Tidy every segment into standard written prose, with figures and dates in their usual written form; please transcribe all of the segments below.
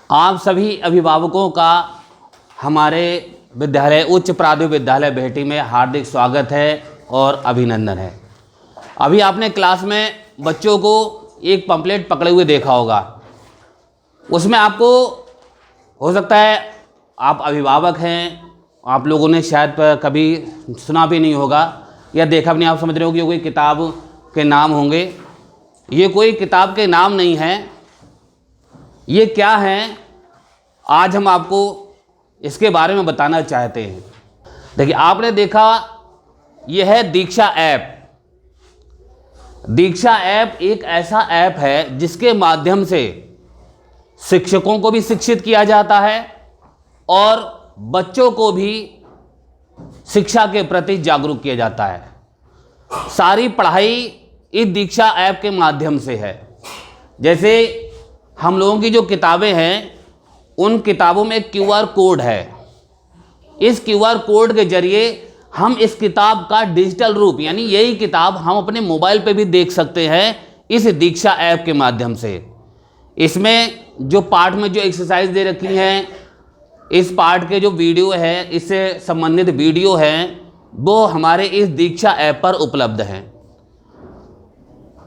आप सभी अभिभावकों का हमारे विद्यालय उच्च प्राथमिक विद्यालय बेहटी में हार्दिक स्वागत है और अभिनंदन है। अभी आपने क्लास में बच्चों को एक पंपलेट पकड़े हुए देखा होगा। उसमें आपको हो सकता है आप अभिभावक हैं, आप लोगों ने शायद कभी सुना भी नहीं होगा या देखा भी नहीं। आप समझ रहे हो कि ये कोई किताब के नाम होंगे। ये कोई किताब के नाम नहीं है। ये क्या है, आज हम आपको इसके बारे में बताना चाहते हैं। देखिए, आपने देखा ये है दीक्षा ऐप। दीक्षा ऐप एक ऐसा ऐप है जिसके माध्यम से शिक्षकों को भी शिक्षित किया जाता है और बच्चों को भी शिक्षा के प्रति जागरूक किया जाता है। सारी पढ़ाई इस दीक्षा ऐप के माध्यम से है। जैसे हम लोगों की जो किताबें हैं, उन किताबों में एक क्यूआर कोड है। इस क्यूआर कोड के जरिए हम इस किताब का डिजिटल रूप, यानी यही किताब हम अपने मोबाइल पे भी देख सकते हैं इस दीक्षा ऐप के माध्यम से। इसमें जो पाठ में जो एक्सरसाइज दे रखी हैं, इस पाठ के जो वीडियो है, इससे संबंधित वीडियो हैं, वो हमारे इस दीक्षा ऐप पर उपलब्ध हैं।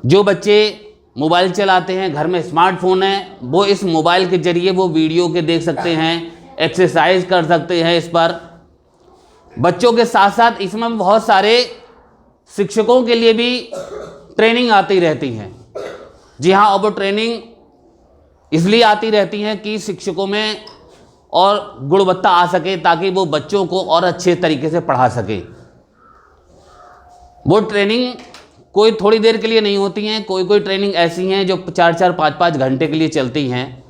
जो बच्चे मोबाइल चलाते हैं, घर में स्मार्टफोन है, वो इस मोबाइल के जरिए वो वीडियो के देख सकते हैं, एक्सरसाइज कर सकते हैं। इस पर बच्चों के साथ साथ इसमें बहुत सारे शिक्षकों के लिए भी ट्रेनिंग आती रहती हैं। जी हाँ, और वो ट्रेनिंग इसलिए आती रहती हैं कि शिक्षकों में और गुणवत्ता आ सके, ताकि वो बच्चों को और अच्छे तरीके से पढ़ा सके। वो ट्रेनिंग कोई थोड़ी देर के लिए नहीं होती हैं। कोई ट्रेनिंग ऐसी हैं जो 4-4, 5-5 घंटे के लिए चलती हैं।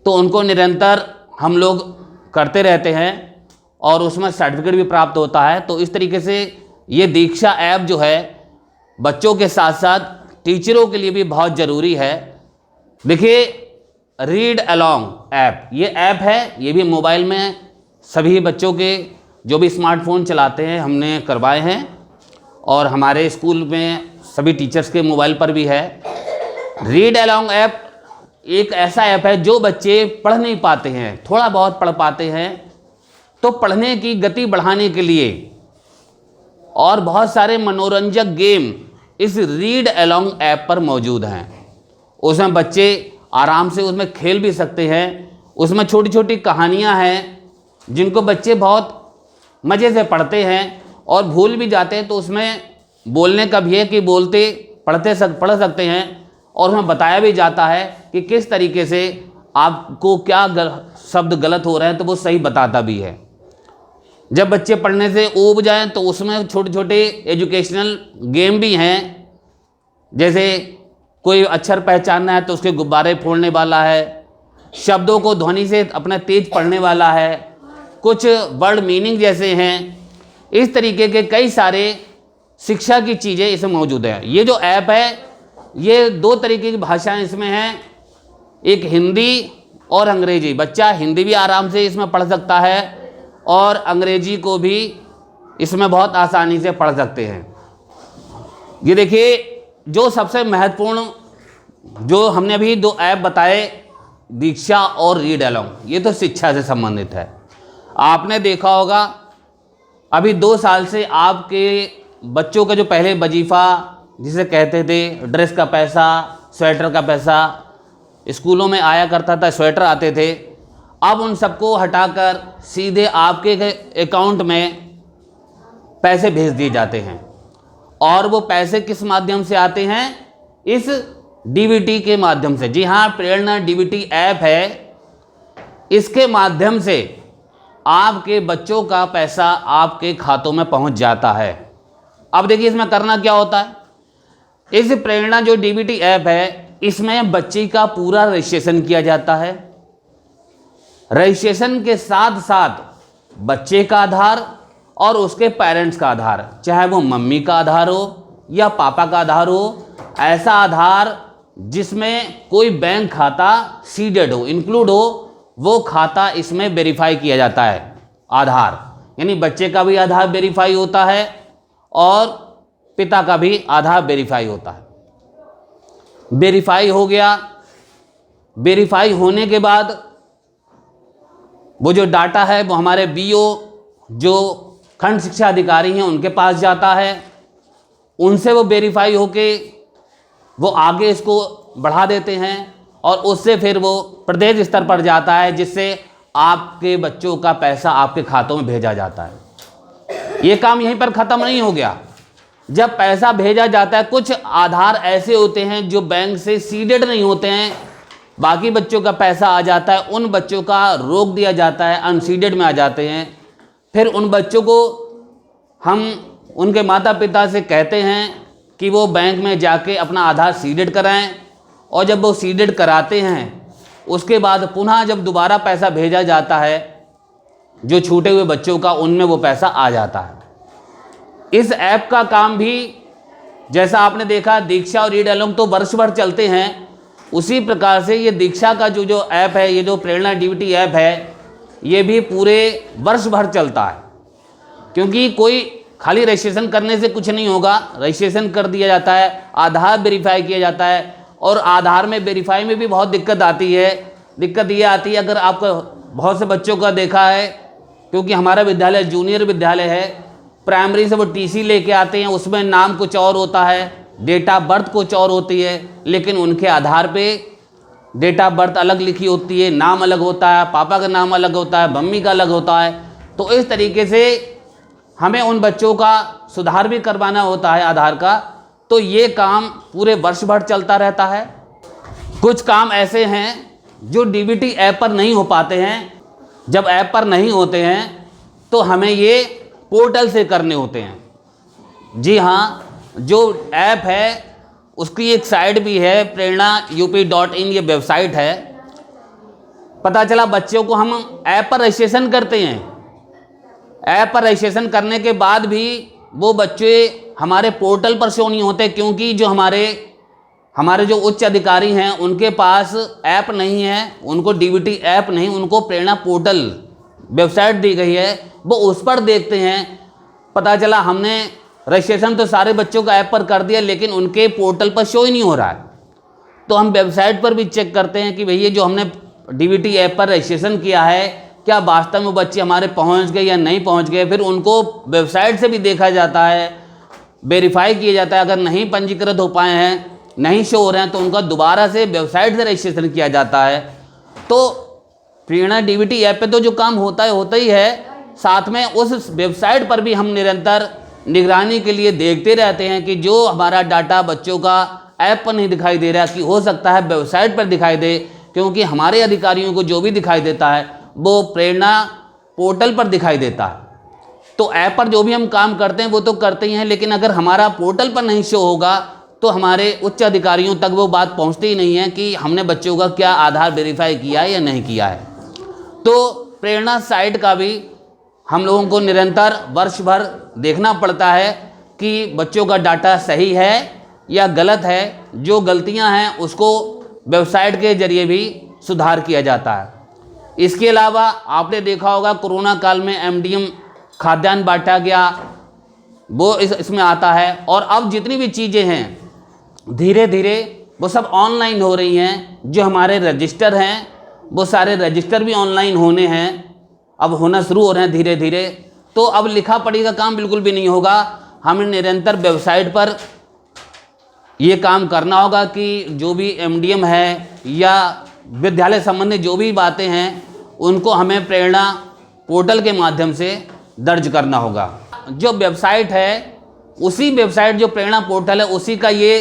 तो उनको निरंतर हम लोग करते रहते हैं और उसमें सर्टिफिकेट भी प्राप्त होता है। तो इस तरीके से ये दीक्षा ऐप जो है बच्चों के साथ साथ टीचरों के लिए भी बहुत ज़रूरी है। देखिए, रीड अलोंग ऐप, ये ऐप है, ये भी मोबाइल में सभी बच्चों के जो भी स्मार्टफोन चलाते हैं हमने करवाए हैं, और हमारे स्कूल में सभी टीचर्स के मोबाइल पर भी है। रीड अलोंग ऐप एक ऐसा ऐप है जो बच्चे पढ़ नहीं पाते हैं, थोड़ा बहुत पढ़ पाते हैं, तो पढ़ने की गति बढ़ाने के लिए और बहुत सारे मनोरंजक गेम इस रीड अलोंग ऐप पर मौजूद हैं। उसमें बच्चे आराम से उसमें खेल भी सकते हैं। उसमें छोटी छोटी कहानियां हैं जिनको बच्चे बहुत मज़े से पढ़ते हैं और भूल भी जाते हैं। तो उसमें बोलने का भी है कि बोलते पढ़ सकते हैं, और उसमें बताया भी जाता है कि किस तरीके से आपको क्या शब्द गलत हो रहे हैं, तो वो सही बताता भी है। जब बच्चे पढ़ने से ऊब जाएं तो उसमें छोटे छोटे एजुकेशनल गेम भी हैं। जैसे कोई अक्षर पहचानना है तो उसके गुब्बारे फोड़ने वाला है, शब्दों को ध्वनि से अपना तेज पढ़ने वाला है, कुछ वर्ड मीनिंग जैसे हैं। इस तरीके के कई सारे शिक्षा की चीज़ें इसमें मौजूद हैं। ये जो ऐप है, ये 2 तरीके की भाषाएं इसमें हैं, एक हिंदी और अंग्रेजी। बच्चा हिंदी भी आराम से इसमें पढ़ सकता है और अंग्रेजी को भी इसमें बहुत आसानी से पढ़ सकते हैं। ये देखिए, जो सबसे महत्वपूर्ण जो हमने अभी 2 ऐप बताए, दीक्षा और रीड अलोंग, ये तो शिक्षा से संबंधित है। आपने देखा होगा अभी 2 साल से आपके बच्चों का जो पहले वजीफ़ा जिसे कहते थे, ड्रेस का पैसा, स्वेटर का पैसा, स्कूलों में आया करता था, स्वेटर आते थे, अब उन सबको हटाकर सीधे आपके अकाउंट में पैसे भेज दिए जाते हैं। और वो पैसे किस माध्यम से आते हैं? इस डीबीटी के माध्यम से। जी हाँ, प्रेरणा डीबीटी ऐप है, इसके माध्यम से आपके बच्चों का पैसा आपके खातों में पहुंच जाता है। अब देखिए, इसमें करना क्या होता है। इस प्रेरणा जो डीबीटी ऐप है, इसमें बच्चे का पूरा रजिस्ट्रेशन किया जाता है। रजिस्ट्रेशन के साथ साथ बच्चे का आधार और उसके पेरेंट्स का आधार, चाहे वो मम्मी का आधार हो या पापा का आधार हो, ऐसा आधार जिसमें कोई बैंक खाता सीडेड हो, इंक्लूड हो, वो खाता इसमें वेरीफाई किया जाता है। आधार यानी बच्चे का भी आधार वेरीफाई होता है और पिता का भी आधार वेरीफाई होता है। वेरीफाई हो गया। वेरीफाई होने के बाद वो जो डाटा है वो हमारे बीओ जो खंड शिक्षा अधिकारी हैं उनके पास जाता है, उनसे वो वेरीफाई होके वो आगे इसको बढ़ा देते हैं और उससे फिर वो प्रदेश स्तर पर जाता है, जिससे आपके बच्चों का पैसा आपके खातों में भेजा जाता है। ये काम यहीं पर ख़त्म नहीं हो गया। जब पैसा भेजा जाता है, कुछ आधार ऐसे होते हैं जो बैंक से सीडेड नहीं होते हैं, बाकी बच्चों का पैसा आ जाता है, उन बच्चों का रोक दिया जाता है, अनसीडेड में आ जाते हैं। फिर उन बच्चों को हम उनके माता पिता से कहते हैं कि वो बैंक में जाके अपना आधार सीडेड कराएं, और जब वो सीडेड कराते हैं उसके बाद पुनः जब दोबारा पैसा भेजा जाता है जो छूटे हुए बच्चों का, उनमें वो पैसा आ जाता है। इस ऐप का काम भी जैसा आपने देखा दीक्षा और रीड अलोंग तो वर्ष भर चलते हैं, उसी प्रकार से ये दीक्षा का जो ऐप है, ये जो प्रेरणा डीबीटी ऐप है, ये भी पूरे वर्ष भर चलता है। क्योंकि कोई खाली रजिस्ट्रेशन करने से कुछ नहीं होगा, रजिस्ट्रेशन कर दिया जाता है, आधार वेरीफाई किया जाता है, और आधार में वेरीफाई में भी बहुत दिक्कत आती है। दिक्कत ये आती है, अगर आपका बहुत से बच्चों का देखा है, क्योंकि हमारा विद्यालय जूनियर विद्यालय है, प्राइमरी से वो टीसी लेके आते हैं, उसमें नाम कुछ और होता है, डेट ऑफ बर्थ कुछ और होती है, लेकिन उनके आधार पे डेट ऑफ बर्थ अलग लिखी होती है, नाम अलग होता है, पापा का नाम अलग होता है, मम्मी का अलग होता है। तो इस तरीके से हमें उन बच्चों का सुधार भी करवाना होता है आधार का। तो ये काम पूरे वर्ष भर चलता रहता है। कुछ काम ऐसे हैं जो डीबीटी ऐप पर नहीं हो पाते हैं। जब ऐप पर नहीं होते हैं तो हमें ये पोर्टल से करने होते हैं। जी हाँ, जो ऐप है उसकी एक साइट भी है, प्रेरणा UP.in ये वेबसाइट है। पता चला बच्चों को हम ऐप पर रजिस्ट्रेशन करते हैं, ऐप पर रजिस्ट्रेशन करने के बाद भी वो बच्चे हमारे पोर्टल पर शो नहीं होते, क्योंकि जो हमारे जो उच्च अधिकारी हैं उनके पास ऐप नहीं है, उनको डीबीटी ऐप नहीं, उनको प्रेरणा पोर्टल वेबसाइट दी गई है, वो उस पर देखते हैं। पता चला हमने रजिस्ट्रेशन तो सारे बच्चों का ऐप पर कर दिया, लेकिन उनके पोर्टल पर शो ही नहीं हो रहा है। तो हम वेबसाइट पर भी चेक करते हैं कि भैया जो हमने डीबीटी ऐप पर रजिस्ट्रेशन किया है, क्या वास्तव में वो बच्चे हमारे पहुंच गए या नहीं पहुंच गए। फिर उनको वेबसाइट से भी देखा जाता है, वेरीफाई किया जाता है। अगर नहीं पंजीकृत हो पाए हैं, नहीं शो हो रहे हैं, तो उनका दोबारा से वेबसाइट से रजिस्ट्रेशन किया जाता है। तो प्रेरणा डीबीटी ऐप पे तो जो काम होता ही है, साथ में उस वेबसाइट पर भी हम निरंतर निगरानी के लिए देखते रहते हैं कि जो हमारा डाटा बच्चों का ऐप पर नहीं दिखाई दे रहा, कि हो सकता है वेबसाइट पर दिखाई दे, क्योंकि हमारे अधिकारियों को जो भी दिखाई देता है वो प्रेरणा पोर्टल पर दिखाई देता है। तो ऐप पर जो भी हम काम करते हैं वो तो करते ही हैं, लेकिन अगर हमारा पोर्टल पर नहीं शो होगा तो हमारे उच्च अधिकारियों तक वो बात पहुंचती ही नहीं है कि हमने बच्चों का क्या आधार वेरीफाई किया है या नहीं किया है। तो प्रेरणा साइट का भी हम लोगों को निरंतर वर्ष भर देखना पड़ता है कि बच्चों का डाटा सही है या गलत है। जो गलतियां हैं उसको वेबसाइट के जरिए भी सुधार किया जाता है। इसके अलावा आपने देखा होगा कोरोना काल में MDM खाद्यान्न बांटा गया, वो इसमें आता है। और अब जितनी भी चीज़ें हैं धीरे धीरे वो सब ऑनलाइन हो रही हैं। जो हमारे रजिस्टर हैं वो सारे रजिस्टर भी ऑनलाइन होने हैं, अब होना शुरू हो रहे हैं धीरे धीरे। तो अब लिखा पढ़ी का काम बिल्कुल भी नहीं होगा, हमें निरंतर वेबसाइट पर ये काम करना होगा कि जो भी MDM है या विद्यालय संबंधी जो भी बातें हैं उनको हमें प्रेरणा पोर्टल के माध्यम से दर्ज करना होगा। जो वेबसाइट है, उसी वेबसाइट जो प्रेरणा पोर्टल है, उसी का ये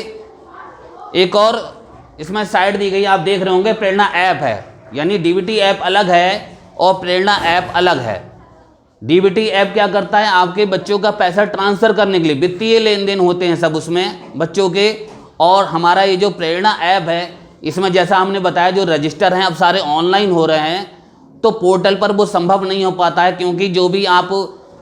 एक और इसमें साइट दी गई, आप देख रहे होंगे प्रेरणा ऐप है। यानी डीबीटी ऐप अलग है और प्रेरणा ऐप अलग है। डीबीटी ऐप क्या करता है, आपके बच्चों का पैसा ट्रांसफ़र करने के लिए वित्तीय लेन देन होते हैं सब उसमें बच्चों के। और हमारा ये जो प्रेरणा ऐप है, इसमें जैसा हमने बताया जो रजिस्टर हैं अब सारे ऑनलाइन हो रहे हैं, तो पोर्टल पर वो संभव नहीं हो पाता है, क्योंकि जो भी आप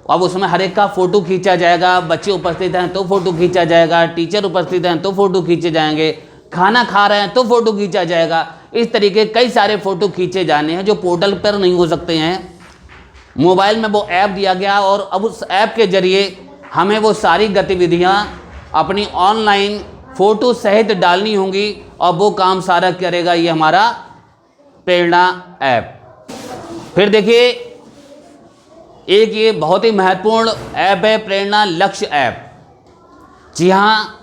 अब उसमें हर एक का फ़ोटो खींचा जाएगा, बच्चे उपस्थित हैं तो फ़ोटो खींचा जाएगा, टीचर उपस्थित हैं तो फ़ोटो खींचे जाएंगे, खाना खा रहे हैं तो फ़ोटो खींचा जाएगा। इस तरीके कई सारे फ़ोटो खींचे जाने हैं जो पोर्टल पर नहीं हो सकते हैं। मोबाइल में वो ऐप दिया गया और अब उस ऐप के ज़रिए हमें वो सारी गतिविधियाँ अपनी ऑनलाइन फ़ोटो सहित डालनी होंगी, और वो काम सारा करेगा ये हमारा प्रेरणा ऐप। फिर देखिए, एक ये बहुत ही महत्वपूर्ण ऐप है प्रेरणा लक्ष्य ऐप। जी हाँ,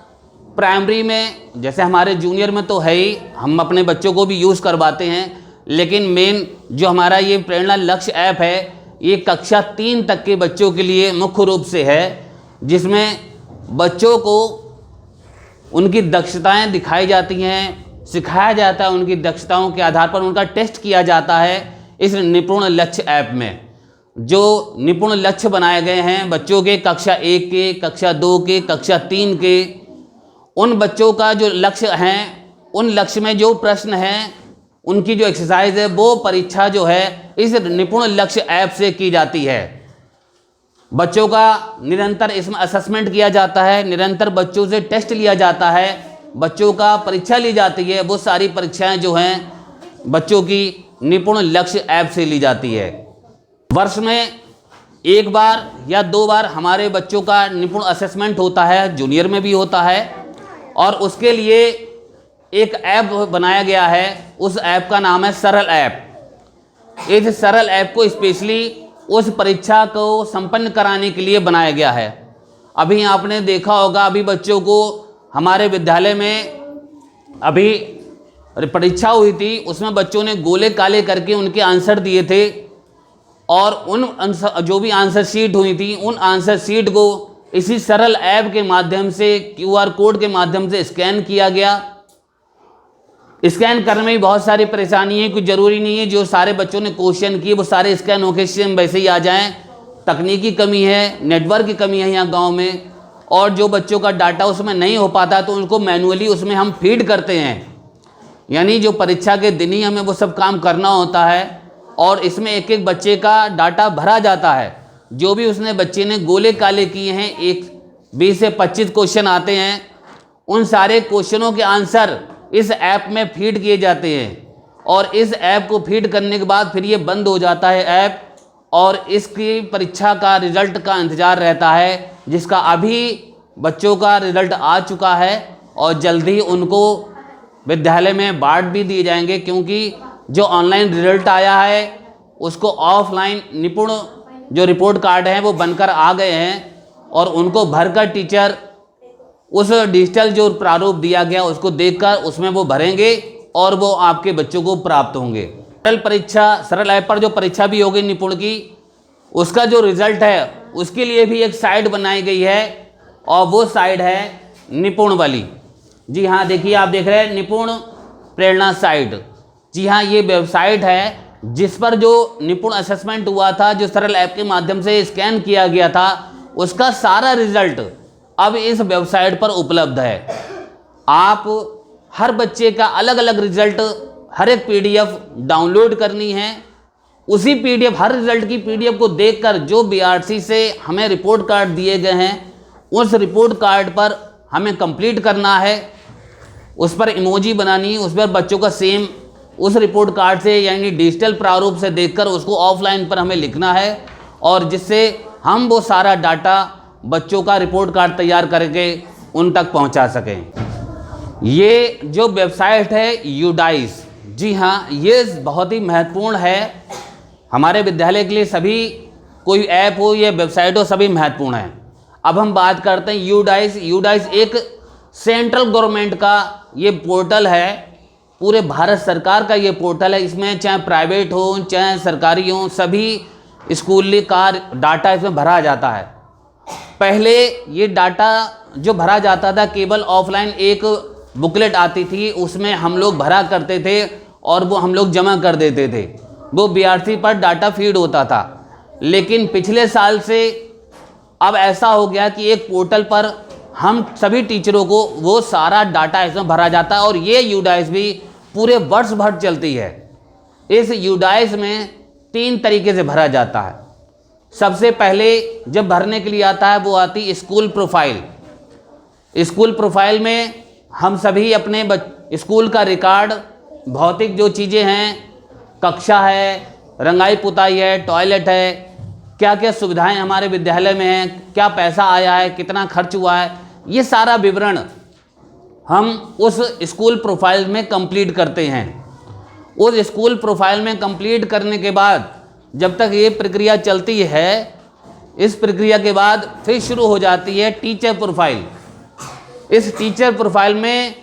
प्राइमरी में जैसे हमारे जूनियर में तो है ही, हम अपने बच्चों को भी यूज़ करवाते हैं, लेकिन मेन जो हमारा ये प्रेरणा लक्ष्य ऐप है ये कक्षा 3 तक के बच्चों के लिए मुख्य रूप से है, जिसमें बच्चों को उनकी दक्षताएं दिखाई जाती हैं, सिखाया जाता है, उनकी दक्षताओं के आधार पर उनका टेस्ट किया जाता है इस निपुण लक्ष्य ऐप में। जो निपुण लक्ष्य बनाए गए हैं बच्चों के कक्षा 1 के, कक्षा 2 के, कक्षा 3 के, उन बच्चों का जो लक्ष्य हैं, उन लक्ष्य में जो प्रश्न हैं, उनकी जो एक्सरसाइज है, वो परीक्षा जो है इस निपुण लक्ष्य ऐप से की जाती है। बच्चों का निरंतर इसमें असेसमेंट किया जाता है, निरंतर बच्चों से टेस्ट लिया जाता है, बच्चों का परीक्षा ली जाती है। वो सारी परीक्षाएं जो हैं बच्चों की निपुण लक्ष्य ऐप से ली जाती है। वर्ष में 1 बार या 2 बार हमारे बच्चों का निपुण असेसमेंट होता है, जूनियर में भी होता है, और उसके लिए एक ऐप बनाया गया है। उस ऐप का नाम है सरल ऐप। इस सरल ऐप को स्पेशली उस परीक्षा को संपन्न कराने के लिए बनाया गया है। अभी आपने देखा होगा, अभी बच्चों को हमारे विद्यालय में अभी परीक्षा हुई थी, उसमें बच्चों ने गोले काले करके उनके आंसर दिए थे, और उन जो भी आंसर शीट हुई थी उन आंसर शीट को इसी सरल ऐप के माध्यम से QR कोड के माध्यम से स्कैन किया गया। स्कैन करने में भी बहुत सारी परेशानी है, कुछ ज़रूरी नहीं है जो सारे बच्चों ने क्वेश्चन किए वो सारे स्कैन होकर सेम वैसे ही आ जाएं। तकनीकी कमी है, नेटवर्क की कमी है यहाँ गांव में, और जो बच्चों का डाटा उसमें नहीं हो पाता तो उनको मैनुअली उसमें हम फीड करते हैं, यानी जो परीक्षा के दिन ही हमें वो सब काम करना होता है, और इसमें एक एक बच्चे का डाटा भरा जाता है। जो भी उसने बच्चे ने गोले काले किए हैं, 20 से 25 क्वेश्चन आते हैं, उन सारे क्वेश्चनों के आंसर इस ऐप में फीड किए जाते हैं, और इस ऐप को फीड करने के बाद फिर ये बंद हो जाता है ऐप, और इसकी परीक्षा का रिजल्ट का इंतज़ार रहता है, जिसका अभी बच्चों का रिजल्ट आ चुका है, और जल्दी उनको विद्यालय में बांट भी दिए जाएंगे, क्योंकि जो ऑनलाइन रिजल्ट आया है उसको ऑफलाइन निपुण जो रिपोर्ट कार्ड हैं वो बनकर आ गए हैं, और उनको भरकर टीचर उस डिजिटल जो प्रारूप दिया गया उसको देखकर उसमें वो भरेंगे और वो आपके बच्चों को प्राप्त होंगे। सरल परीक्षा, सरल ऐप पर जो परीक्षा भी होगी निपुण की, उसका जो रिजल्ट है उसके लिए भी एक साइट बनाई गई है, और वो साइट है निपुण वाली। जी हाँ, देखिए आप देख रहे हैं निपुण प्रेरणा साइट। जी हाँ, ये वेबसाइट है जिस पर जो निपुण असेसमेंट हुआ था, जो सरल ऐप के माध्यम से स्कैन किया गया था, उसका सारा रिजल्ट अब इस वेबसाइट पर उपलब्ध है। आप हर बच्चे का अलग अलग रिजल्ट, हर एक PDF डाउनलोड करनी है। उसी PDF, हर रिजल्ट की PDF को देखकर जो BRC से हमें रिपोर्ट कार्ड दिए गए हैं, उस रिपोर्ट कार्ड पर हमें कंप्लीट करना है, उस पर इमोजी बनानी है, उस पर बच्चों का सेम उस रिपोर्ट कार्ड से यानी डिजिटल प्रारूप से देखकर उसको ऑफलाइन पर हमें लिखना है, और जिससे हम वो सारा डाटा बच्चों का रिपोर्ट कार्ड तैयार करके उन तक पहुंचा सकें। ये जो वेबसाइट है यूडाइस, जी हाँ, ये बहुत ही महत्वपूर्ण है हमारे विद्यालय के लिए। सभी कोई ऐप हो या वेबसाइट हो, सभी महत्वपूर्ण है। अब हम बात करते हैं यूडाइस। यूडाइस एक सेंट्रल गवर्नमेंट का ये पोर्टल है, पूरे भारत सरकार का ये पोर्टल है। इसमें चाहे प्राइवेट हो चाहे सरकारी हो, सभी स्कूल का डाटा इसमें भरा जाता है। पहले ये डाटा जो भरा जाता था केवल ऑफलाइन एक बुकलेट आती थी, उसमें हम लोग भरा करते थे और वो हम लोग जमा कर देते थे, वो BRC पर डाटा फीड होता था। लेकिन पिछले साल से अब ऐसा हो गया कि एक पोर्टल पर हम सभी टीचरों को वो सारा डाटा इसमें भरा जाता है, और ये यूडाइस भी पूरे वर्ष भर चलती है। इस यूडाइस में 3 तरीके से भरा जाता है। सबसे पहले जब भरने के लिए आता है वो आती स्कूल प्रोफाइल। स्कूल प्रोफाइल में हम सभी अपने स्कूल का रिकॉर्ड, भौतिक जो चीज़ें हैं, कक्षा है, रंगाई पुताई है, टॉयलेट है, क्या क्या सुविधाएं हमारे विद्यालय में हैं, क्या पैसा आया है, कितना खर्च हुआ है, ये सारा विवरण हम उस स्कूल प्रोफाइल में कंप्लीट करते हैं। उस स्कूल प्रोफाइल में कंप्लीट करने के बाद जब तक ये प्रक्रिया चलती है, इस प्रक्रिया के बाद फिर शुरू हो जाती है टीचर प्रोफाइल। इस टीचर प्रोफाइल में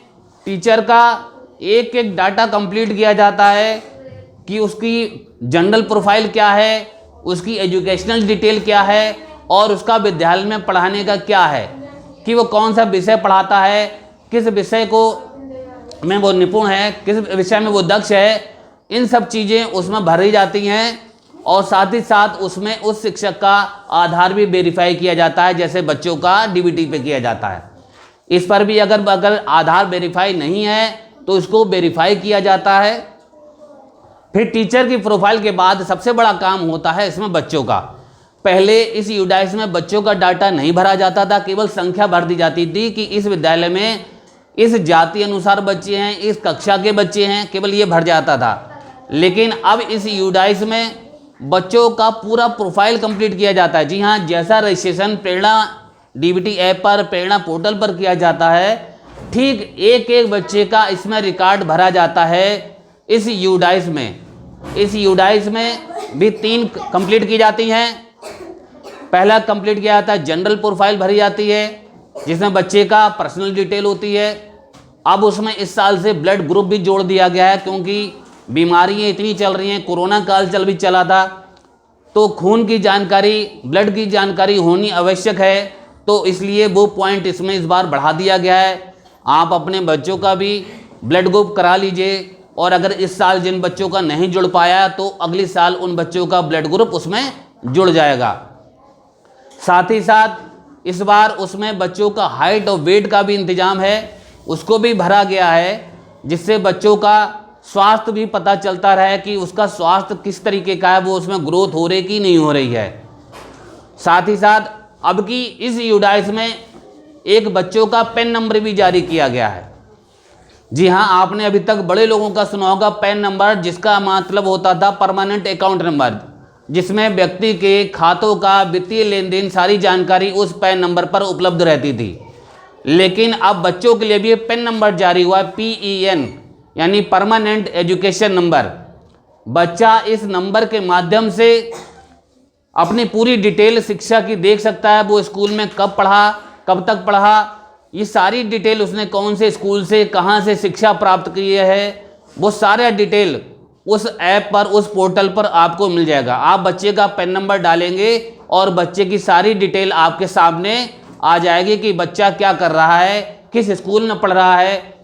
टीचर का एक एक डाटा कंप्लीट किया जाता है कि उसकी जनरल प्रोफाइल क्या है, उसकी एजुकेशनल डिटेल क्या है, और उसका विद्यालय में पढ़ाने का क्या है, कि वो कौन सा विषय पढ़ाता है, किस विषय को में वो निपुण है, किस विषय में वो दक्ष है। इन सब चीज़ें उसमें भरी जाती हैं और साथ ही साथ उसमें उस शिक्षक का आधार भी वेरीफाई किया जाता है, जैसे बच्चों का डीबीटी पे किया जाता है। इस पर भी अगर आधार वेरीफाई नहीं है तो इसको वेरीफाई किया जाता है। फिर टीचर की प्रोफाइल के बाद सबसे बड़ा काम होता है इसमें बच्चों का। पहले इस यूडाइस में बच्चों का डाटा नहीं भरा जाता था, केवल संख्या भर दी जाती थी कि इस विद्यालय में इस जाति अनुसार बच्चे हैं, इस कक्षा के बच्चे हैं, केवल ये भर जाता था। लेकिन अब इस यूडाइस में बच्चों का पूरा प्रोफाइल कंप्लीट किया जाता है। जी हाँ, जैसा रजिस्ट्रेशन प्रेरणा डीबीटी ऐप पर, प्रेरणा पोर्टल पर किया जाता है, ठीक एक एक बच्चे का इसमें रिकॉर्ड भरा जाता है इस यूडाइस में। इस यूडाइस में भी 3 कंप्लीट की जाती हैं। पहला कंप्लीट किया जाता है जनरल प्रोफाइल भरी जाती है, जिसमें बच्चे का पर्सनल डिटेल होती है। अब उसमें इस साल से ब्लड ग्रुप भी जोड़ दिया गया है, क्योंकि बीमारियाँ इतनी चल रही हैं, कोरोना काल भी चला था, तो खून की जानकारी, ब्लड की जानकारी होनी आवश्यक है। तो इसलिए वो पॉइंट इसमें इस बार बढ़ा दिया गया है। आप अपने बच्चों का भी ब्लड ग्रुप करा लीजिए, और अगर इस साल जिन बच्चों का नहीं जुड़ पाया तो अगले साल उन बच्चों का ब्लड ग्रुप उसमें जुड़ जाएगा। साथ ही साथ इस बार उसमें बच्चों का हाइट और वेट का भी इंतजाम है, उसको भी भरा गया है, जिससे बच्चों का स्वास्थ्य भी पता चलता रहे कि उसका स्वास्थ्य किस तरीके का है, वो उसमें ग्रोथ हो रही कि नहीं हो रही है। साथ ही साथ अब की इस यूडाइस में एक बच्चों का पैन नंबर भी जारी किया गया है। जी हाँ, आपने अभी तक बड़े लोगों का सुना होगा पैन नंबर, जिसका मतलब होता था परमानेंट अकाउंट नंबर, जिसमें व्यक्ति के खातों का वित्तीय लेन देन सारी जानकारी उस पैन नंबर पर उपलब्ध रहती थी। लेकिन अब बच्चों के लिए भी पैन नंबर जारी हुआ है, PEN यानी परमानेंट एजुकेशन नंबर। बच्चा इस नंबर के माध्यम से अपनी पूरी डिटेल शिक्षा की देख सकता है, वो स्कूल में कब पढ़ा, कब तक पढ़ा, ये सारी डिटेल, उसने कौन से स्कूल से कहाँ से शिक्षा प्राप्त की है, वो सारा डिटेल उस ऐप पर, उस पोर्टल पर आपको मिल जाएगा। आप बच्चे का पैन नंबर डालेंगे और बच्चे की सारी डिटेल आपके सामने आ जाएगी कि बच्चा क्या कर रहा है, किस स्कूल में पढ़ रहा है।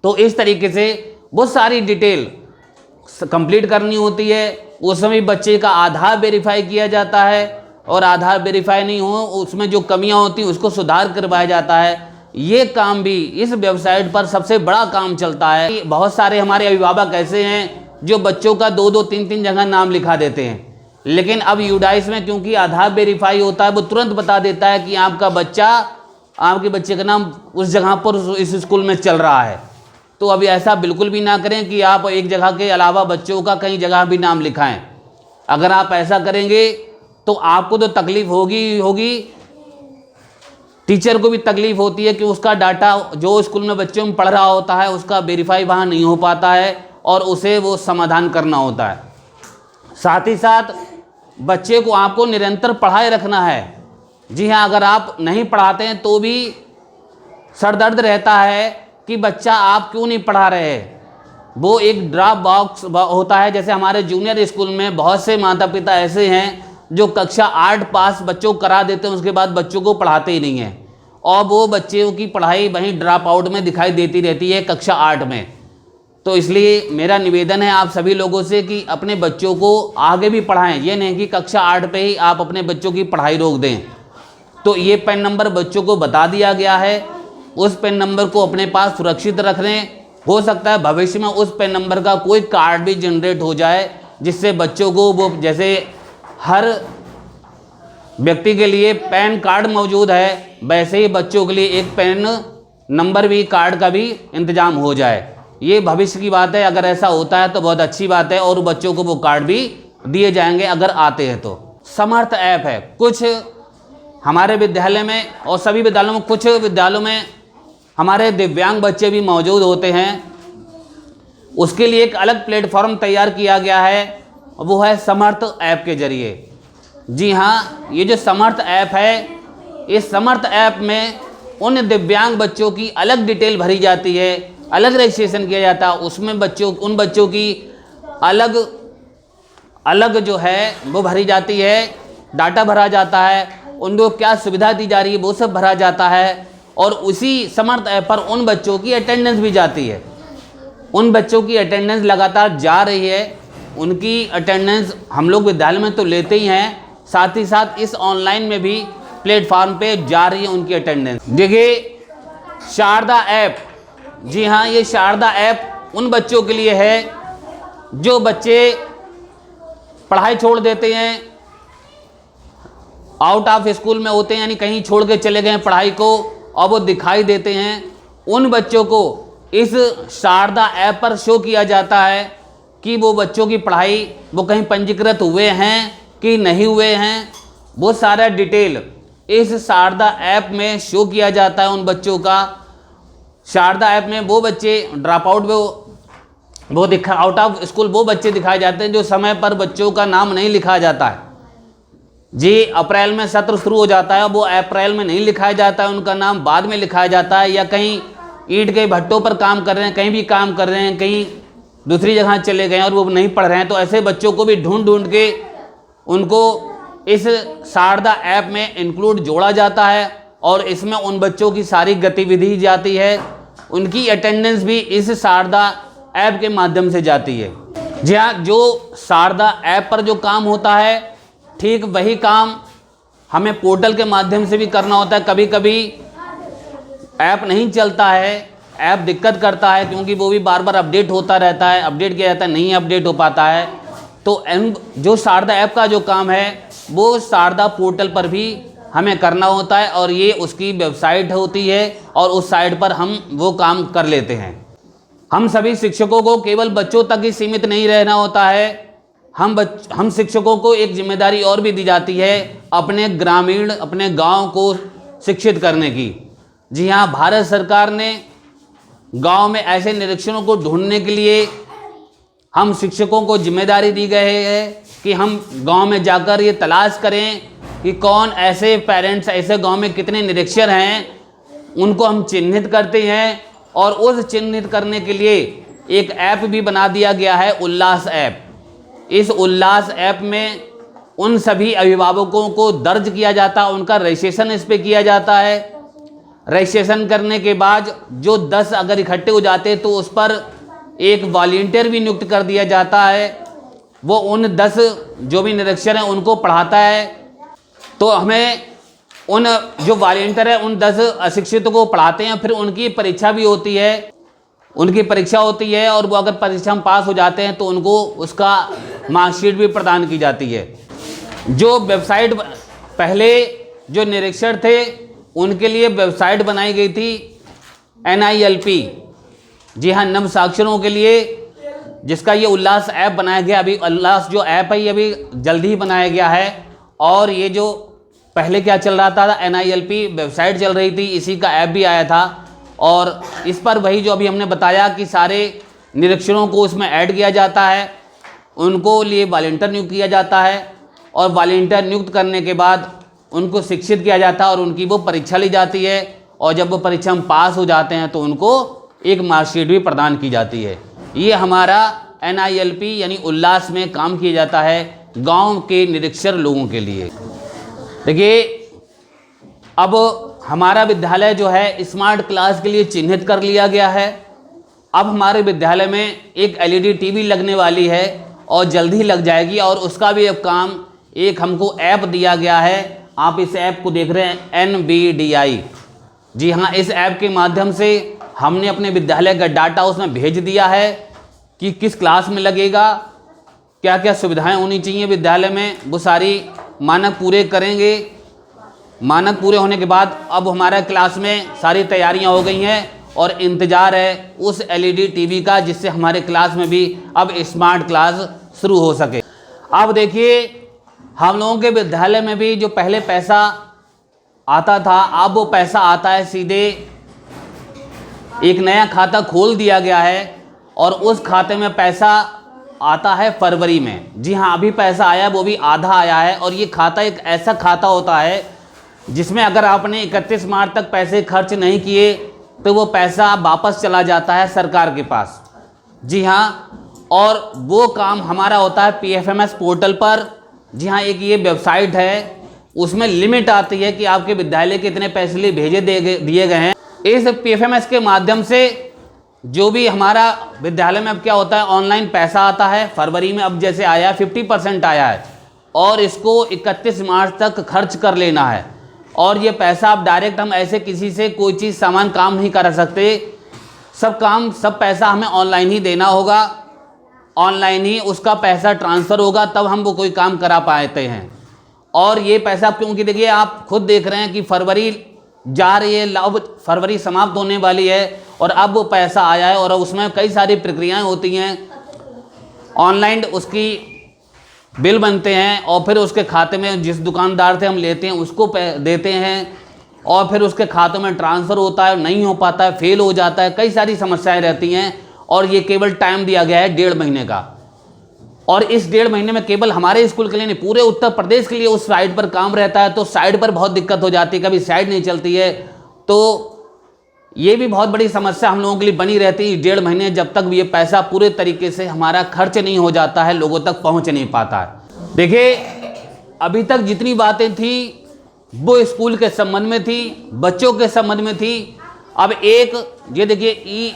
तो इस तरीके से वो सारी डिटेल कंप्लीट करनी होती है। उसमें भी बच्चे का आधार वेरीफाई किया जाता है, और आधार वेरीफाई नहीं हो उसमें जो कमियां होती हैं उसको सुधार करवाया जाता है। ये काम भी इस वेबसाइट पर सबसे बड़ा काम चलता है। बहुत सारे हमारे अभिभावक ऐसे हैं जो बच्चों का 2-2, 3-3 जगह नाम लिखा देते हैं, लेकिन अब यूडाइस में क्योंकि आधार वेरीफाई होता है, वो तुरंत बता देता है कि आपका बच्चा, आपके बच्चे का नाम उस जगह पर इस स्कूल में चल रहा है। तो अभी ऐसा बिल्कुल भी ना करें कि आप एक जगह के अलावा बच्चों का कई जगह भी नाम लिखाएं। अगर आप ऐसा करेंगे तो आपको तो तकलीफ होगी, टीचर को भी तकलीफ होती है कि उसका डाटा जो स्कूल में बच्चों में पढ़ रहा होता है उसका वेरीफाई वहाँ नहीं हो पाता है, और उसे वो समाधान करना होता है। साथ ही साथ बच्चे को आपको निरंतर पढ़ाए रखना है। जी हाँ, अगर आप नहीं पढ़ाते हैं तो भी सरदर्द रहता है कि बच्चा आप क्यों नहीं पढ़ा रहे। वो एक ड्रॉप बॉक्स होता है, जैसे हमारे जूनियर स्कूल में बहुत से माता पिता ऐसे हैं जो कक्षा 8 पास बच्चों को करा देते हैं, उसके बाद बच्चों को पढ़ाते ही नहीं हैं, और वो बच्चों की पढ़ाई वहीं ड्रॉप आउट में दिखाई देती रहती है कक्षा 8 में। तो इसलिए मेरा निवेदन है आप सभी लोगों से कि अपने बच्चों को आगे भी पढ़ाएं, ये नहीं कि कक्षा 8 पे ही आप अपने बच्चों की पढ़ाई रोक दें। तो ये पैन नंबर बच्चों को बता दिया गया है, उस पैन नंबर को अपने पास सुरक्षित रख लें। हो सकता है भविष्य में उस पैन नंबर का कोई कार्ड भी जनरेट हो जाए, जिससे बच्चों को वो, जैसे हर व्यक्ति के लिए पैन कार्ड मौजूद है, वैसे ही बच्चों के लिए एक पैन नंबर भी, कार्ड का भी इंतजाम हो जाए। ये भविष्य की बात है, अगर ऐसा होता है तो बहुत अच्छी बात है, और बच्चों को वो कार्ड भी दिए जाएंगे अगर आते हैं तो। समर्थ ऐप है, कुछ हमारे विद्यालय में और सभी विद्यालयों में, कुछ विद्यालयों में हमारे दिव्यांग बच्चे भी मौजूद होते हैं। उसके लिए एक अलग प्लेटफॉर्म तैयार किया गया है, वो है समर्थ ऐप के जरिए। जी हाँ, ये जो समर्थ ऐप है, इस समर्थ ऐप में उन दिव्यांग बच्चों की अलग डिटेल भरी जाती है, अलग रजिस्ट्रेशन किया जाता है। उसमें उन बच्चों की अलग अलग जो है वो भरी जाती है, डाटा भरा जाता है, उनको क्या सुविधा दी जा रही है वो सब भरा जाता है। और उसी समर्थ ऐप पर उन बच्चों की अटेंडेंस भी जाती है। उन बच्चों की अटेंडेंस लगातार जा रही है। उनकी अटेंडेंस हम लोग विद्यालय में तो लेते ही हैं, साथ ही साथ इस ऑनलाइन में भी प्लेटफॉर्म पे जा रही है उनकी अटेंडेंस। देखिए शारदा ऐप, जी हाँ, ये शारदा ऐप उन बच्चों के लिए है जो बच्चे पढ़ाई छोड़ देते हैं, आउट ऑफ स्कूल में होते हैं, यानी कहीं छोड़ के चले गए हैं पढ़ाई को और वो दिखाई देते हैं। उन बच्चों को इस शारदा ऐप पर शो किया जाता है कि वो बच्चों की पढ़ाई वो कहीं पंजीकृत हुए हैं कि नहीं हुए हैं। वो सारा डिटेल इस शारदा ऐप में शो किया जाता है उन बच्चों का। शारदा ऐप में वो बच्चे ड्रॉप आउट वो आउट ऑफ स्कूल वो बच्चे दिखाए जाते हैं जो समय पर बच्चों का नाम नहीं लिखा जाता है। जी, अप्रैल में सत्र शुरू हो जाता है, वो अप्रैल में नहीं लिखाया जाता है, उनका नाम बाद में लिखाया जाता है, या कहीं ईंट के भट्टों पर काम कर रहे हैं, कहीं भी काम कर रहे हैं, कहीं दूसरी जगह चले गए और वो नहीं पढ़ रहे हैं, तो ऐसे बच्चों को भी ढूंढ ढूंढ के उनको इस शारदा ऐप में इंक्लूड जोड़ा जाता है और इसमें उन बच्चों की सारी गतिविधि जाती है, उनकी अटेंडेंस भी इस शारदा ऐप के माध्यम से जाती है। जी हाँ, जो शारदा ऐप पर जो काम होता है ठीक वही काम हमें पोर्टल के माध्यम से भी करना होता है। कभी कभी ऐप नहीं चलता है, ऐप दिक्कत करता है, क्योंकि वो भी बार बार अपडेट होता रहता है, अपडेट किया जाता है, नहीं अपडेट हो पाता है। तो जो शारदा ऐप का जो काम है वो शारदा पोर्टल पर भी हमें करना होता है और ये उसकी वेबसाइट होती है और उस साइट पर हम वो काम कर लेते हैं। हम सभी शिक्षकों को केवल बच्चों तक ही सीमित नहीं रहना होता है। हम शिक्षकों को एक जिम्मेदारी और भी दी जाती है अपने ग्रामीण, अपने गांव को शिक्षित करने की। जी हाँ, भारत सरकार ने गांव में ऐसे निरीक्षणों को ढूंढने के लिए हम शिक्षकों को जिम्मेदारी दी गई है कि हम गांव में जाकर ये तलाश करें कि कौन ऐसे पेरेंट्स, ऐसे गांव में कितने निरीक्षर हैं, उनको हम चिन्हित करते हैं। और उस चिन्हित करने के लिए एक ऐप भी बना दिया गया है, उल्लास ऐप। इस उल्लास ऐप में उन सभी अभिभावकों को दर्ज किया जाता है, उनका रजिस्ट्रेशन इस पर किया जाता है। रजिस्ट्रेशन करने के बाद जो 10 अगर इकट्ठे हो जाते हैं तो उस पर एक वॉलंटियर भी नियुक्त कर दिया जाता है। वो उन 10 जो भी निरीक्षर हैं उनको पढ़ाता है। तो हमें उन जो वॉलंटियर है उन 10 अशिक्षितों को पढ़ाते हैं, फिर उनकी परीक्षा भी होती है। उनकी परीक्षा होती है और वो अगर परीक्षा में पास हो जाते हैं तो उनको उसका मार्कशीट भी प्रदान की जाती है। जो वेबसाइट पहले जो निरीक्षर थे उनके लिए वेबसाइट बनाई गई थी NILP, जी हाँ, नव साक्षरों के लिए, जिसका ये उल्लास ऐप बनाया गया। अभी उल्लास जो ऐप है ये अभी जल्दी ही बनाया गया है। और ये जो पहले क्या चल रहा था, NILP वेबसाइट चल रही थी, इसी का ऐप भी आया था। और इस पर वही जो अभी हमने बताया कि सारे निरीक्षणों को उसमें ऐड किया जाता है, उनको लिए वॉलंटियर नियुक्त किया जाता है और वॉलंटियर नियुक्त करने के बाद उनको शिक्षित किया जाता है और उनकी वो परीक्षा ली जाती है। और जब वो परीक्षा में पास हो जाते हैं तो उनको एक मार्कशीट भी प्रदान की जाती है। ये हमारा NILP यानी उल्लास में काम किया जाता है गांव के निरीक्षर लोगों के लिए। देखिए, अब हमारा विद्यालय जो है स्मार्ट क्लास के लिए चिन्हित कर लिया गया है। अब हमारे विद्यालय में एक LED TV लगने वाली है और जल्दी लग जाएगी। और उसका भी अब काम, एक हमको ऐप दिया गया है, आप इस ऐप को देख रहे हैं, NBDI। जी हाँ, इस ऐप के माध्यम से हमने अपने विद्यालय का डाटा उसमें भेज दिया है कि किस क्लास में लगेगा, क्या क्या सुविधाएं होनी चाहिए विद्यालय में, वो सारी मानक पूरे करेंगे। मानक पूरे होने के बाद अब हमारा क्लास में सारी तैयारियां हो गई हैं और इंतज़ार है उस LED TV का, जिससे हमारे क्लास में भी अब स्मार्ट क्लास शुरू हो सके। अब देखिए, हम लोगों के विद्यालय में भी जो पहले पैसा आता था, अब वो पैसा आता है सीधे, एक नया खाता खोल दिया गया है और उस खाते में पैसा आता है फरवरी में। जी हाँ, अभी पैसा आया है, वो भी आधा आया है। और ये खाता एक ऐसा खाता होता है जिसमें अगर आपने 31 मार्च तक पैसे खर्च नहीं किए तो वो पैसा वापस चला जाता है सरकार के पास। जी हाँ, और वो काम हमारा होता है PFMS पोर्टल पर। जी हाँ, एक ये वेबसाइट है, उसमें लिमिट आती है कि आपके विद्यालय के इतने पैसे दिए गए हैं। इस PFMS के माध्यम से जो भी हमारा विद्यालय में अब क्या होता है, ऑनलाइन पैसा आता है। फरवरी में अब जैसे आया 50% आया है और इसको 31 मार्च तक खर्च कर लेना है। और ये पैसा आप डायरेक्ट, हम ऐसे किसी से कोई चीज़ सामान काम नहीं करा सकते। सब पैसा हमें ऑनलाइन ही देना होगा, ऑनलाइन ही उसका पैसा ट्रांसफ़र होगा, तब हम वो कोई काम करा पाते हैं। और ये पैसा, क्योंकि देखिए आप खुद देख रहे हैं कि फरवरी जा रही है, अब फरवरी समाप्त होने वाली है और अब वो पैसा आया है और उसमें कई सारी प्रक्रियाएं होती हैं। ऑनलाइन उसकी बिल बनते हैं और फिर उसके खाते में जिस दुकानदार से हम लेते हैं उसको देते हैं और फिर उसके खाते में ट्रांसफ़र होता है, नहीं हो पाता है, फेल हो जाता है, कई सारी समस्याएं रहती हैं। और ये केवल टाइम दिया गया है 1.5 महीने का। और इस 1.5 महीने में केवल हमारे स्कूल के लिए नहीं, पूरे उत्तर प्रदेश के लिए उस साइट पर काम रहता है। तो साइट पर बहुत दिक्कत हो जाती है, कभी साइट नहीं चलती है, तो ये भी बहुत बड़ी समस्या हम लोगों के लिए बनी रहती है 1.5 महीने, जब तक ये पैसा पूरे तरीके से हमारा खर्च नहीं हो जाता है, लोगों तक पहुंच नहीं पाता है। देखिए, अभी तक जितनी बातें थी वो स्कूल के संबंध में थी, बच्चों के संबंध में थी। अब एक ये देखिए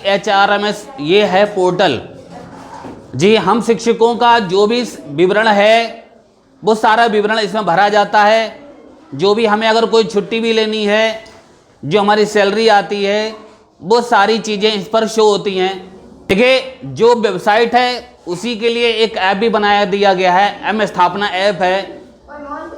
EHRMS ये है पोर्टल। जी, हम शिक्षकों का जो भी विवरण है वो सारा विवरण इसमें भरा जाता है। जो भी हमें अगर कोई छुट्टी भी लेनी है, जो हमारी सैलरी आती है, वो सारी चीज़ें इस पर शो होती हैं। देखिए, जो वेबसाइट है उसी के लिए एक ऐप भी बनाया दिया गया है, M स्थापना ऐप है।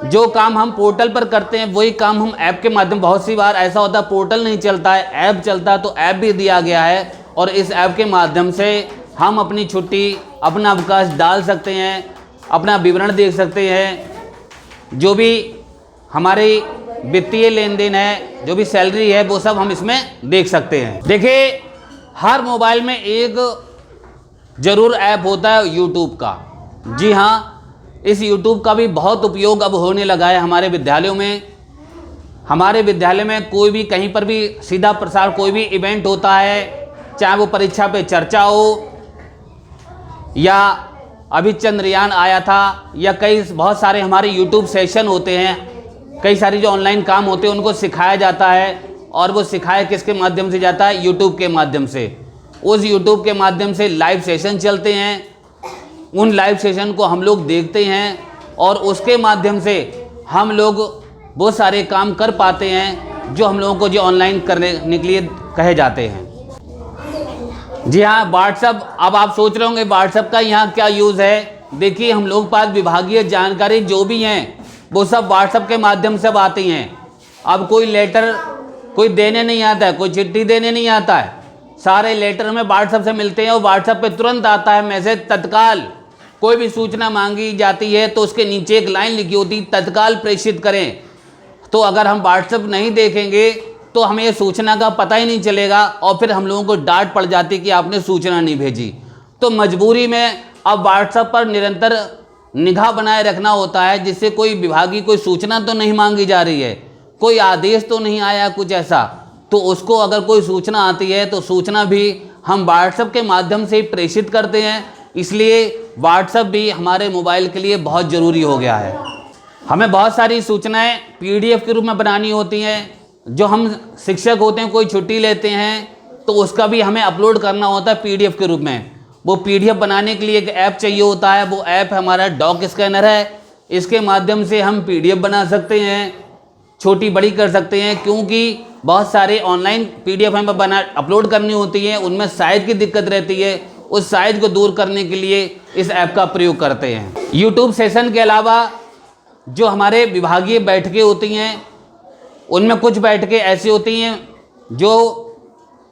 जो काम हम पोर्टल पर करते हैं वही काम हम ऐप के माध्यम, बहुत सी बार ऐसा होता है पोर्टल नहीं चलता है, ऐप चलता है, तो ऐप भी दिया गया है। और इस ऐप के माध्यम से हम अपनी छुट्टी, अपना अवकाश डाल सकते हैं, अपना विवरण देख सकते हैं। जो भी हमारे वित्तीय लेन देन है, जो भी सैलरी है, वो सब हम इसमें देख सकते हैं। देखिए, हर मोबाइल में एक ज़रूर ऐप होता है यूट्यूब का। जी हाँ, इस यूट्यूब का भी बहुत उपयोग अब होने लगा है हमारे विद्यालयों में। हमारे विद्यालय में कोई भी कहीं पर भी सीधा प्रसार, कोई भी इवेंट होता है, चाहे वो परीक्षा पे चर्चा हो या अभी चंद्रयान आया था, या बहुत सारे हमारे यूट्यूब सेशन होते हैं, कई सारी जो ऑनलाइन काम होते हैं उनको सिखाया जाता है। और वो सिखाया किसके माध्यम से जाता है? यूट्यूब के माध्यम से। उस यूट्यूब के माध्यम से लाइव सेशन चलते हैं, उन लाइव सेशन को हम लोग देखते हैं और उसके माध्यम से हम लोग वो सारे काम कर पाते हैं जो हम लोगों को जो ऑनलाइन करने के लिए कहे जाते हैं। जी हाँ, व्हाट्सअप, अब आप सोच रहे होंगे व्हाट्सअप का यहाँ क्या यूज़ है। देखिए, हम लोग पास विभागीय जानकारी जो भी हैं वो सब व्हाट्सअप के माध्यम से आती हैं। अब कोई लेटर कोई देने नहीं आता है, कोई चिट्ठी देने नहीं आता है, सारे लेटर हमें व्हाट्सअप से मिलते हैं और व्हाट्सअप पे तुरंत आता है मैसेज, तत्काल। कोई भी सूचना मांगी जाती है तो उसके नीचे एक लाइन लिखी होती है, तत्काल प्रेषित करें। तो अगर हम व्हाट्सअप नहीं देखेंगे तो हमें ये सूचना का पता ही नहीं चलेगा और फिर हम लोगों को डांट पड़ जाती कि आपने सूचना नहीं भेजी। तो मजबूरी में अब व्हाट्सएप पर निरंतर निगाह बनाए रखना होता है, जिससे कोई विभागीय कोई सूचना तो नहीं मांगी जा रही है, कोई आदेश तो नहीं आया कुछ ऐसा, तो उसको अगर कोई सूचना आती है तो सूचना भी हम व्हाट्सएप के माध्यम से ही प्रेषित करते हैं। इसलिए व्हाट्सएप भी हमारे मोबाइल के लिए बहुत ज़रूरी हो गया है। हमें बहुत सारी सूचनाएं PDF के रूप में बनानी होती हैं। जो हम शिक्षक होते हैं, कोई छुट्टी लेते हैं तो उसका भी हमें अपलोड करना होता है PDF के रूप में। वो PDF बनाने के लिए एक ऐप चाहिए होता है, वो ऐप हमारा डॉक स्कैनर है। इसके माध्यम से हम PDF बना सकते हैं, छोटी बड़ी कर सकते हैं, क्योंकि बहुत सारे ऑनलाइन PDF हमें अपलोड करनी होती है, उनमें साइज की दिक्कत रहती है। उस साइज को दूर करने के लिए इस ऐप का प्रयोग करते हैं। यूट्यूब सेशन के अलावा जो हमारे विभागीय बैठकें होती हैं, उनमें कुछ बैठकें ऐसी होती हैं जो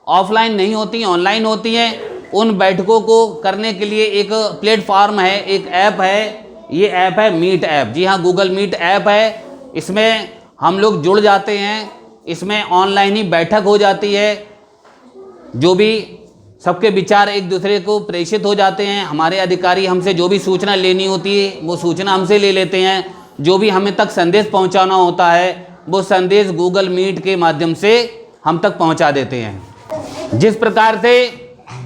ऑफलाइन नहीं होती, ऑनलाइन होती हैं। उन बैठकों को करने के लिए एक प्लेटफॉर्म है, एक ऐप है, ये ऐप है मीट ऐप। जी हाँ, गूगल मीट ऐप है। इसमें हम लोग जुड़ जाते हैं, इसमें ऑनलाइन ही बैठक हो जाती है। जो भी सबके विचार एक दूसरे को प्रेषित हो जाते हैं। हमारे अधिकारी हमसे जो भी सूचना लेनी होती है वो सूचना हमसे ले लेते हैं। जो भी हमें तक संदेश पहुंचाना होता है वो संदेश गूगल मीट के माध्यम से हम तक पहुंचा देते हैं। जिस प्रकार से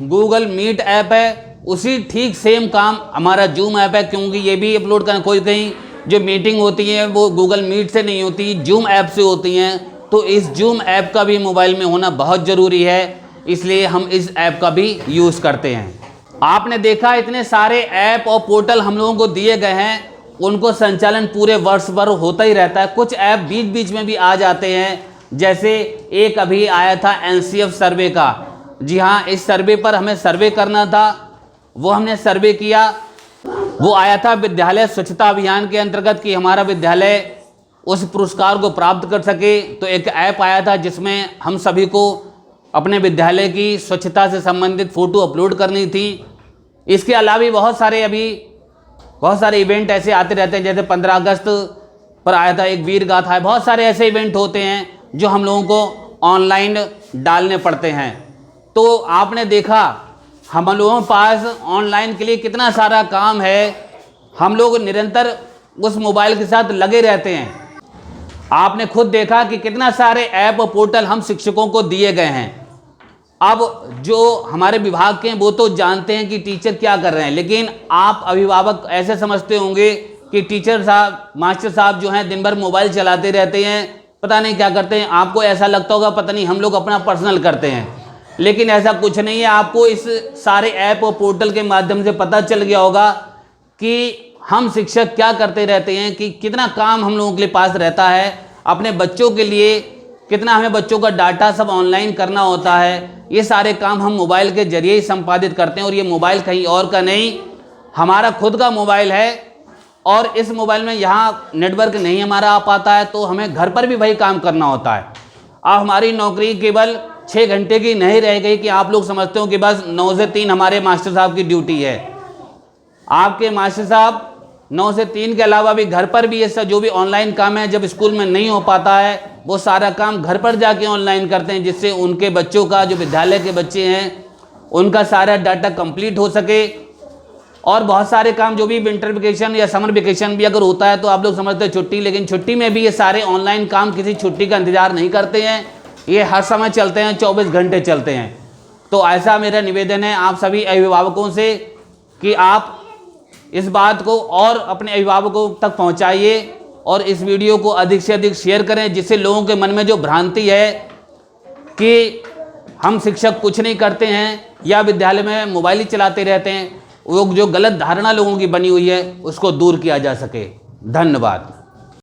गूगल मीट ऐप है उसी ठीक सेम काम हमारा जूम ऐप है, क्योंकि ये भी अपलोड करना, कोई कहीं जो मीटिंग होती है वो गूगल मीट से नहीं होती, जूम ऐप से होती हैं। तो इस जूम ऐप का भी मोबाइल में होना बहुत ज़रूरी है, इसलिए हम इस ऐप का भी यूज़ करते हैं। आपने देखा इतने सारे ऐप और पोर्टल हम लोगों को दिए गए हैं, उनको संचालन पूरे वर्ष भर होता ही रहता है। कुछ ऐप बीच बीच में भी आ जाते हैं, जैसे एक अभी आया था एनसीएफ सर्वे का। जी हाँ, इस सर्वे पर हमें सर्वे करना था, वो हमने सर्वे किया। वो आया था विद्यालय स्वच्छता अभियान के अंतर्गत कि हमारा विद्यालय उस पुरस्कार को प्राप्त कर सके। तो एक ऐप आया था जिसमें हम सभी को अपने विद्यालय की स्वच्छता से संबंधित फ़ोटो अपलोड करनी थी। इसके अलावा भी बहुत सारे इवेंट ऐसे आते रहते हैं, जैसे 15 अगस्त पर आया था एक वीर गाथा है। बहुत सारे ऐसे इवेंट होते हैं जो हम लोगों को ऑनलाइन डालने पड़ते हैं। तो आपने देखा हम लोगों के पास ऑनलाइन के लिए कितना सारा काम है, हम लोग निरंतर उस मोबाइल के साथ लगे रहते हैं। आपने खुद देखा कि कितना सारे ऐप और पोर्टल हम शिक्षकों को दिए गए हैं। अब जो हमारे विभाग के हैं वो तो जानते हैं कि टीचर क्या कर रहे हैं, लेकिन आप अभिभावक ऐसे समझते होंगे कि टीचर साहब, मास्टर साहब जो हैं दिन भर मोबाइल चलाते रहते हैं, पता नहीं क्या करते हैं। आपको ऐसा लगता होगा पता नहीं हम लोग अपना पर्सनल करते हैं, लेकिन ऐसा कुछ नहीं है। आपको इस सारे ऐप और पोर्टल के माध्यम से पता चल गया होगा कि हम शिक्षक क्या करते रहते हैं, कि कितना काम हम लोगों के पास रहता है अपने बच्चों के लिए, कितना हमें बच्चों का डाटा सब ऑनलाइन करना होता है। ये सारे काम हम मोबाइल के जरिए ही संपादित करते हैं, और ये मोबाइल कहीं और का नहीं, हमारा खुद का मोबाइल है। और इस मोबाइल में यहाँ नेटवर्क नहीं हमारा आ पाता है, तो हमें घर पर भी वही काम करना होता है। अब हमारी नौकरी केवल 6 घंटे की नहीं रह गई कि आप लोग समझते हो कि बस 9 से 3 हमारे मास्टर साहब की ड्यूटी है। आपके मास्टर साहब 9 से 3 के अलावा भी घर पर भी ये सब जो भी ऑनलाइन काम है, जब स्कूल में नहीं हो पाता है वो सारा काम घर पर जाके ऑनलाइन करते हैं, जिससे उनके बच्चों का, जो विद्यालय के बच्चे हैं, उनका सारा डाटा कंप्लीट हो सके। और बहुत सारे काम जो भी विंटर वेकेशन या समर वेकेशन भी अगर होता है तो आप लोग समझते हैं छुट्टी, लेकिन छुट्टी में भी ये सारे ऑनलाइन काम किसी छुट्टी का इंतजार नहीं करते हैं, ये हर समय चलते हैं, 24 घंटे चलते हैं। तो ऐसा मेरा निवेदन है आप सभी अभिभावकों से कि आप इस बात को और अपने अभिभावकों तक पहुंचाइए और इस वीडियो को अधिक से अधिक शेयर करें, जिससे लोगों के मन में जो भ्रांति है कि हम शिक्षक कुछ नहीं करते हैं या विद्यालय में मोबाइल ही चलाते रहते हैं, वो जो गलत धारणा लोगों की बनी हुई है उसको दूर किया जा सके। धन्यवाद।